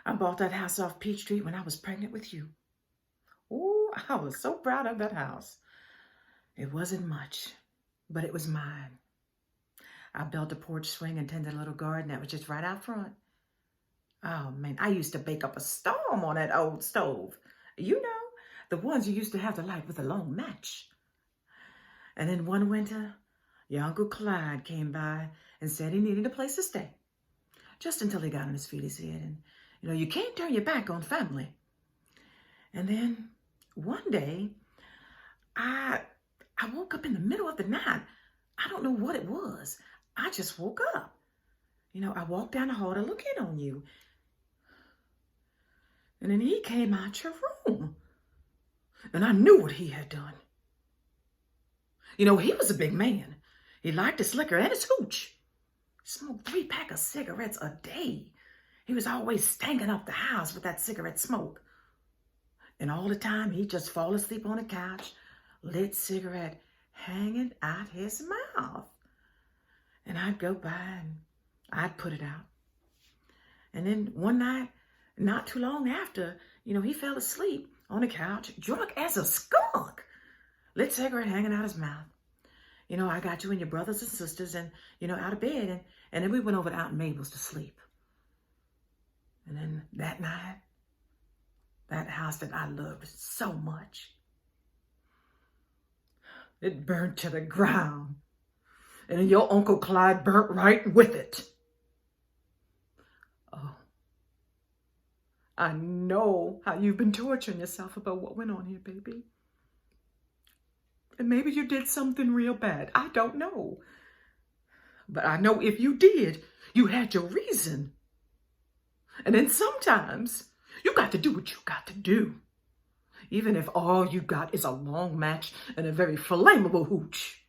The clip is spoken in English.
I bought that house off Peachtree when I was pregnant with you. Oh, I was so proud of that house. It wasn't much, but it was mine. I built a porch swing and tended a little garden that was just right out front. Oh man, I used to bake up a storm on that old stove. You know, the ones you used to have to light with a long match. And then one winter, your Uncle Clyde came by and said he needed a place to stay. Just until he got on his feet, he said. And, you can't turn your back on family. And then one day, I woke up in the middle of the night. I don't know what it was. I just woke up. I walked down the hall to look in on you. And then he came out your room. And I knew what he had done. He was a big man. He liked his liquor and his hooch. Smoked 3 packs of cigarettes a day. He was always stanking up the house with that cigarette smoke. And all the time, he'd just fall asleep on the couch, lit cigarette hanging out his mouth. And I'd go by and I'd put it out. And then one night, not too long after, he fell asleep on the couch, drunk as a skunk, lit cigarette hanging out his mouth. I got you and your brothers and sisters and, out of bed. And then we went over to Aunt Mabel's to sleep. And then that night, that house that I loved so much, it burned to the ground. And then your Uncle Clyde burnt right with it. Oh, I know how you've been torturing yourself about what went on here, baby. And maybe you did something real bad. I don't know. But I know if you did, you had your reason. And then sometimes you got to do what you got to do. Even if all you got is a long match and a very flammable hooch.